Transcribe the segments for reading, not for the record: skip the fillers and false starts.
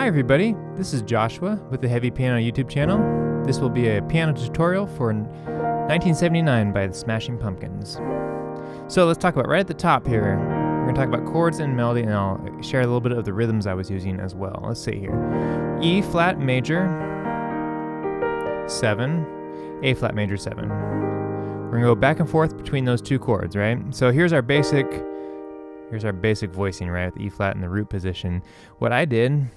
Hi everybody, this is Joshua with the Heavy Piano YouTube channel. This will be a piano tutorial for 1979 by the Smashing Pumpkins. So let's talk about right at the top here. We're going to talk about chords and melody, and I'll share a little bit of the rhythms I was using as well. Let's see here. E flat major 7, A flat major 7. We're going to go back and forth between those two chords, right? So here's our basic voicing, right, with the E flat in the root position. What I did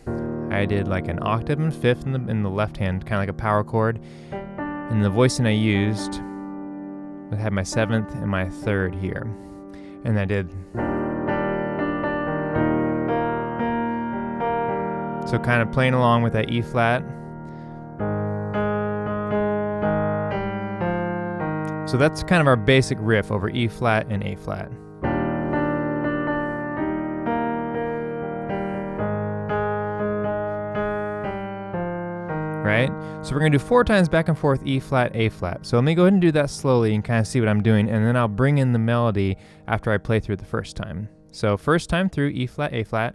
like an octave and fifth in the left hand, kind of like a power chord. And the voicing I used, I had my 7th and my 3rd here. And I did. So kind of playing along with that E flat. So that's kind of our basic riff over E flat and A flat. Right? So we're going to do 4 times back and forth E flat, A flat. So let me go ahead and do that slowly and kind of see what I'm doing, and then I'll bring in the melody after I play through the first time. So first time through E flat, A flat.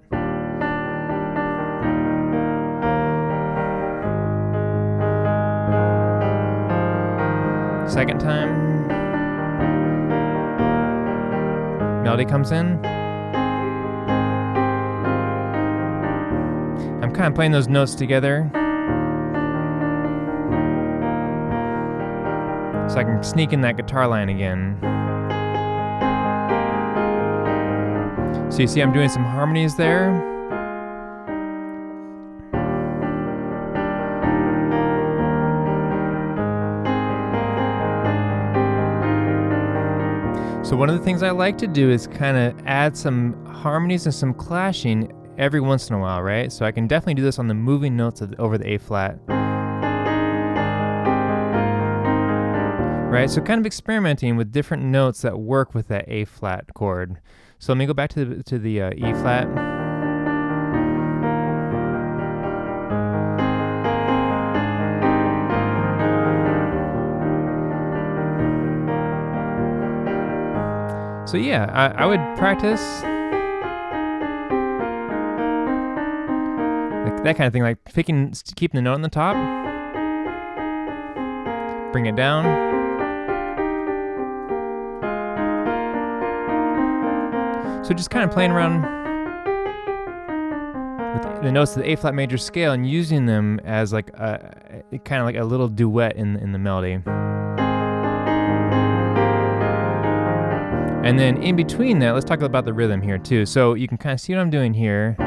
Second time, melody comes in. I'm kind of playing those notes together, so I can sneak in that guitar line again. So you see I'm doing some harmonies there. So one of the things I like to do is kind of add some harmonies and some clashing every once in a while, right? So I can definitely do this on the moving notes over the A flat. Right, so kind of experimenting with different notes that work with that A flat chord. So let me go back to the E flat. So yeah, I would practice like that kind of thing, like keeping the note on the top, bring it down. So just kind of playing around with the notes of the A flat major scale and using them as like kind of like a little duet in the melody. And then in between that, let's talk about the rhythm here too. So you can kind of see what I'm doing here.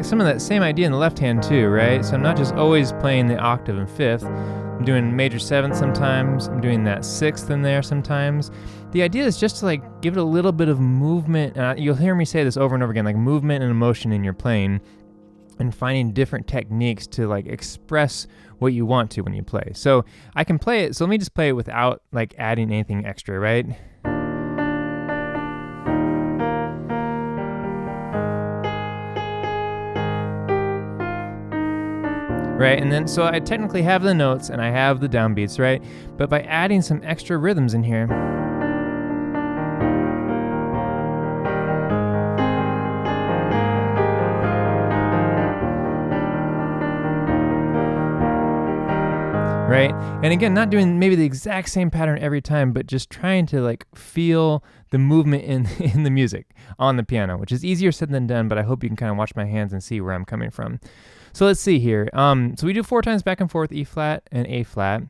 Some of that same idea in the left hand too, right? So I'm not just always playing the octave and 5th. I'm doing major 7th sometimes. I'm doing that 6th in there sometimes. The idea is just to like give it a little bit of movement. You'll hear me say this over and over again, like movement and emotion in your playing, and finding different techniques to like express what you want to when you play. So I can play it. So let me just play it without like adding anything extra, right? Right, and then so I technically have the notes and I have the downbeats, right? But by adding some extra rhythms in here, right? And again, not doing maybe the exact same pattern every time, but just trying to like feel the movement in the music on the piano, which is easier said than done, but I hope you can kind of watch my hands and see where I'm coming from. So let's see here. So we do 4 times back and forth, E flat and A flat.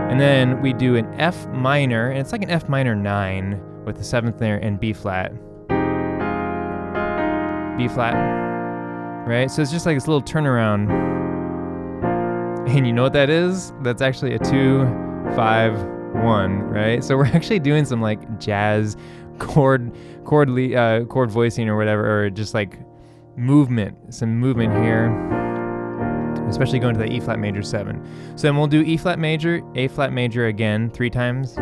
And then we do an F minor, and it's like an F minor 9 with the 7th there, and B flat. B flat, right? So it's just like this little turnaround. And you know what that is? That's actually a 2, 5, 1, right? So we're actually doing some like jazz chord voicing or whatever, or just like some movement here, especially going to the E flat major 7. So then we'll do E flat major, A flat major again 3 times.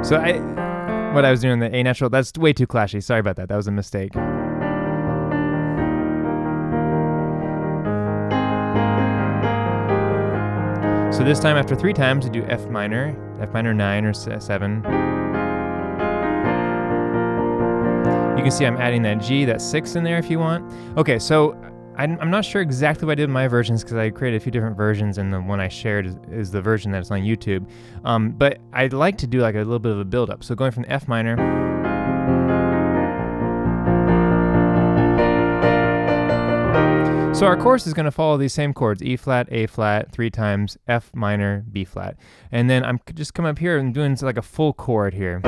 So what I was doing, the A natural, that's way too clashy. Sorry about that. That was a mistake. So this time, after 3 times, you do F minor 9 or 7. You can see I'm adding that G, that 6 in there if you want. Okay, so I'm not sure exactly what I did in my versions because I created a few different versions, and the one I shared is the version that's on YouTube. But I'd like to do like a little bit of a build-up. So going from the F minor. So our chorus is going to follow these same chords, E flat, A flat, 3 times, F minor, B flat. And then I'm just coming up here and doing like a full chord here.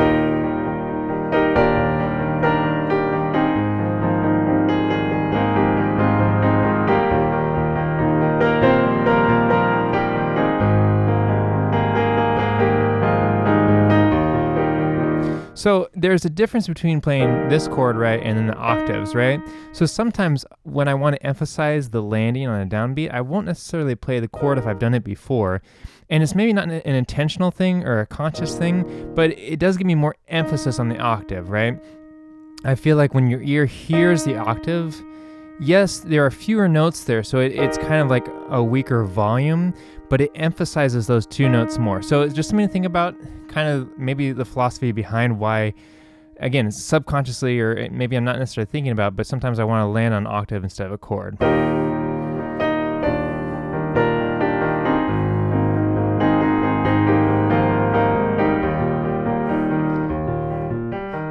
So there's a difference between playing this chord, right, and then the octaves, right? So sometimes when I want to emphasize the landing on a downbeat, I won't necessarily play the chord if I've done it before. And it's maybe not an intentional thing or a conscious thing, but it does give me more emphasis on the octave, right? I feel like when your ear hears the octave, yes, there are fewer notes there, so it's kind of like a weaker volume, but it emphasizes those 2 notes more. So it's just something to think about, kind of maybe the philosophy behind why, again, it's subconsciously, or maybe I'm not necessarily thinking about, but sometimes I want to land on octave instead of a chord.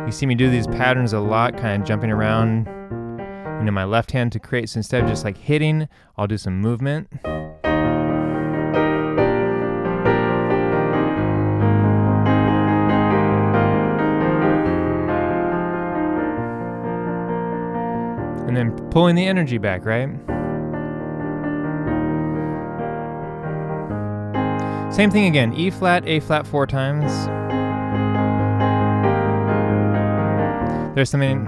You see me do these patterns a lot, kind of jumping around, my left hand to create. So instead of just like hitting, I'll do some movement. And then pulling the energy back, right? Same thing again, E flat, A flat 4 times. There's something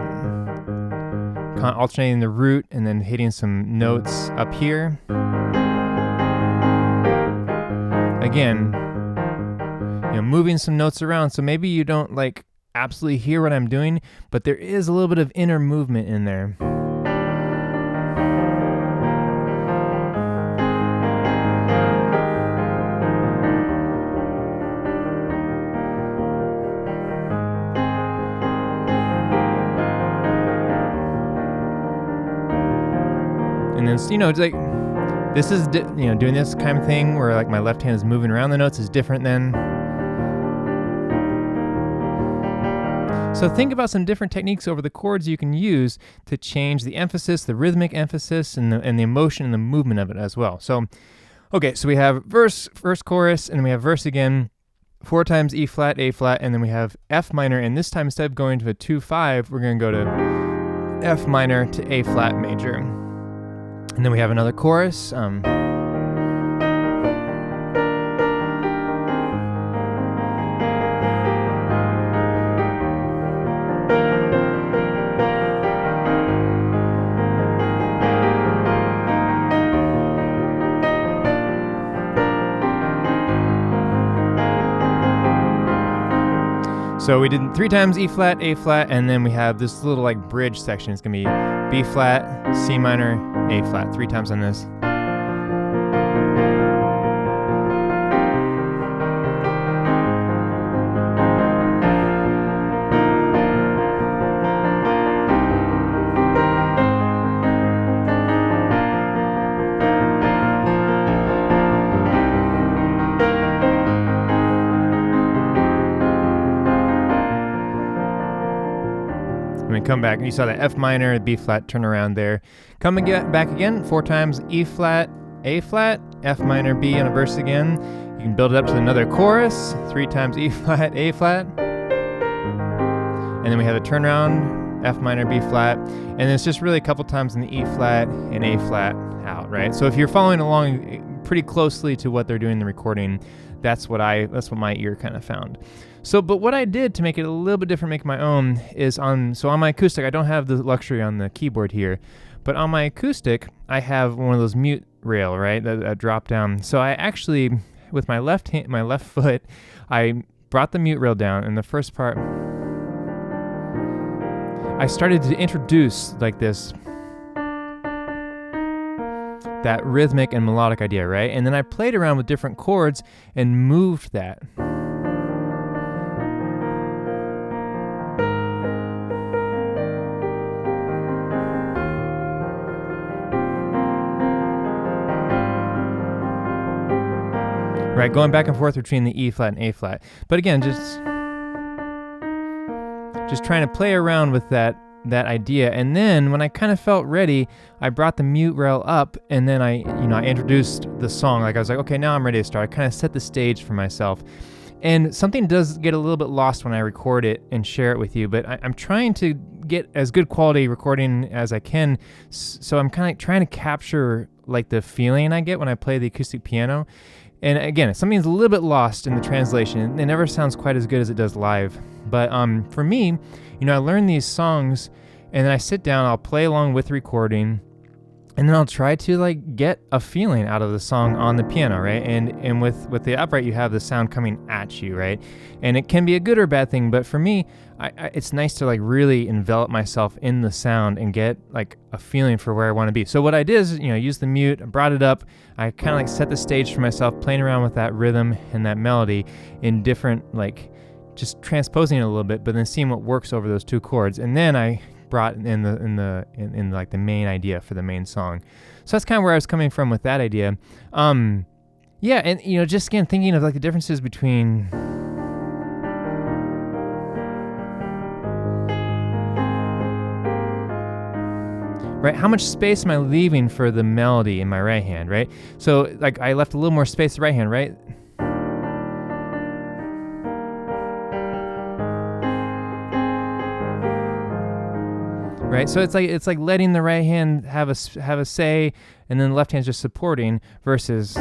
alternating the root and then hitting some notes up here. Again, moving some notes around, so maybe you don't like absolutely hear what I'm doing, but there is a little bit of inner movement in there. And then, it's like, this is, doing this kind of thing where like my left hand is moving around the notes is different than. So think about some different techniques over the chords you can use to change the emphasis, the rhythmic emphasis, and the emotion and the movement of it as well. So, okay, so we have verse, chorus, and then we have verse again, 4 times E flat, A flat, and then we have F minor, and this time instead of going to a 2-5, we're going to go to F minor to A flat major. And then we have another chorus. So we did 3 times E flat, A flat, and then we have this little like bridge section. It's gonna be B flat, C minor, A flat, 3 times on this. Come back, and you saw the F minor, B flat, turn around there. Come again, back again, 4 times E flat, A flat, F minor, B on a verse again. You can build it up to another chorus, 3 times E flat, A flat. And then we have a turnaround, F minor, B flat. And then it's just really a couple times in the E flat and A flat out, right? So if you're following along pretty closely to what they're doing in the recording, that's what my ear kind of found. So, but what I did to make it a little bit different, make my own, is on my acoustic, I don't have the luxury on the keyboard here, but on my acoustic, I have one of those mute rail, right, that drop down. So I actually, with my left foot, I brought the mute rail down, and the first part, I started to introduce like that rhythmic and melodic idea, right? And then I played around with different chords and moved that. Right, going back and forth between the E flat and A flat. But again, just trying to play around with that idea. And then when I kind of felt ready, I brought the mute rail up, and then I introduced the song. Like I was like, okay, now I'm ready to start. I kind of set the stage for myself. And something does get a little bit lost when I record it and share it with you, but I'm trying to get as good quality recording as I can. So I'm kind of trying to capture like the feeling I get when I play the acoustic piano. And again, something's a little bit lost in the translation. It never sounds quite as good as it does live. But for me, I learn these songs, and then I sit down, I'll play along with the recording, and then I'll try to like get a feeling out of the song on the piano, right? And with the upright, you have the sound coming at you, right? And it can be a good or bad thing, but for me, it's nice to like really envelop myself in the sound and get like a feeling for where I want to be. So what I did is, use the mute, I brought it up, I kind of like set the stage for myself, playing around with that rhythm and that melody in different, like just transposing it a little bit, but then seeing what works over those two chords. And then I brought in like the main idea for the main song. So that's kind of where I was coming from with that idea. Yeah, and just again thinking of like the differences between right, how much space am I leaving for the melody in my right hand, right? So like I left a little more space in the right hand, right? Right, so it's like letting the right hand have a say, and then the left hand's just supporting, versus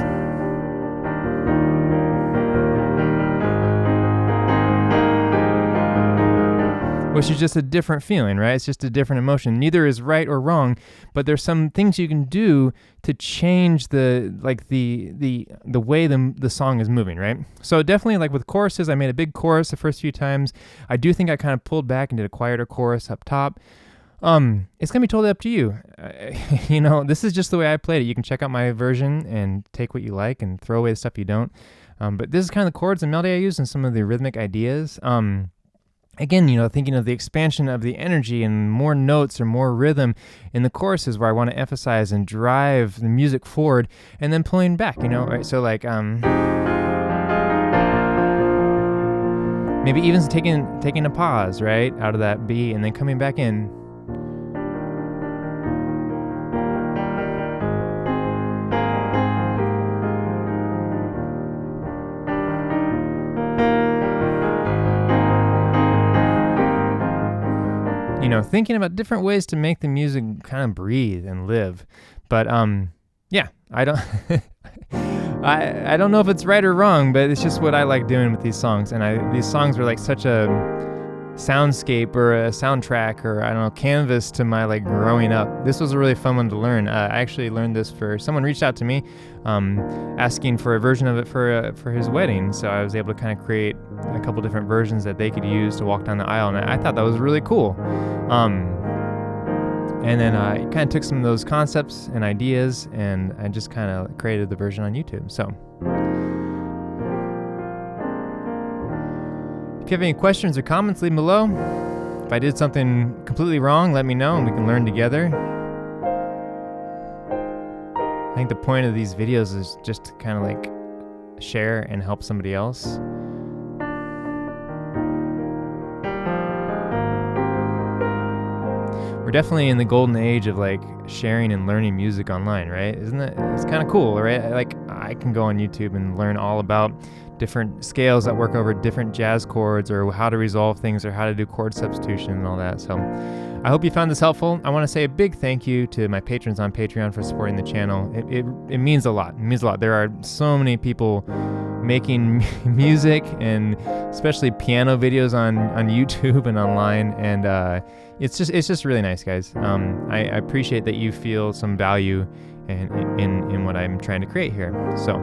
which is just a different feeling, right? It's just a different emotion. Neither is right or wrong, but there's some things you can do to change the way the song is moving, right? So definitely like with choruses, I made a big chorus the first few times. I do think I kind of pulled back and did a quieter chorus up top. It's gonna be totally up to you. This is just the way I played it. You can check out my version and take what you like and throw away the stuff you don't. But this is kind of the chords and melody I use and some of the rhythmic ideas. Again, thinking of the expansion of the energy and more notes or more rhythm in the choruses where I want to emphasize and drive the music forward, and then pulling back, right? So like, maybe even taking a pause, right, out of that B and then coming back in. Thinking about different ways to make the music kind of breathe and live. But yeah, I don't I don't know if it's right or wrong, but it's just what I like doing with these songs. And these songs were like such a soundscape or a soundtrack or I don't know, canvas to my like growing up. This was a really fun one to learn. I actually learned this someone reached out to me asking for a version of it for his wedding, so I was able to kind of create a couple different versions that they could use to walk down the aisle, and I thought that was really cool. And then I kind of took some of those concepts and ideas and I just kind of created the version on YouTube. So if you have any questions or comments, leave them below. If I did something completely wrong, let me know and we can learn together. I think the point of these videos is just to kind of like share and help somebody else. We're definitely in the golden age of like sharing and learning music online, right? Isn't it? It's kind of cool, right? Like I can go on YouTube and learn all about different scales that work over different jazz chords, or how to resolve things, or how to do chord substitution and all that. So I hope you found this helpful. I want to say a big thank you to my patrons on Patreon for supporting the channel. It means a lot. It means a lot. There are so many people making music and especially piano videos on YouTube and online, and it's just really nice, guys. I appreciate that you feel some value in what I'm trying to create here. So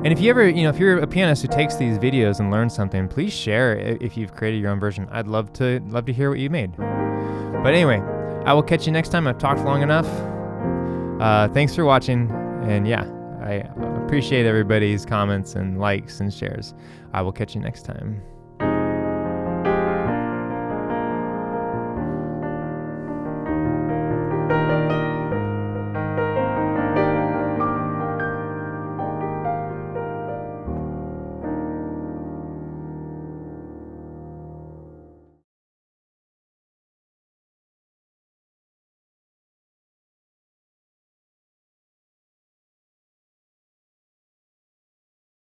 And if you ever, if you're a pianist who takes these videos and learns something, please share if you've created your own version. I'd love to hear what you made. But anyway, I will catch you next time. I've talked long enough. Thanks for watching, and yeah, I appreciate everybody's comments and likes and shares. I will catch you next time.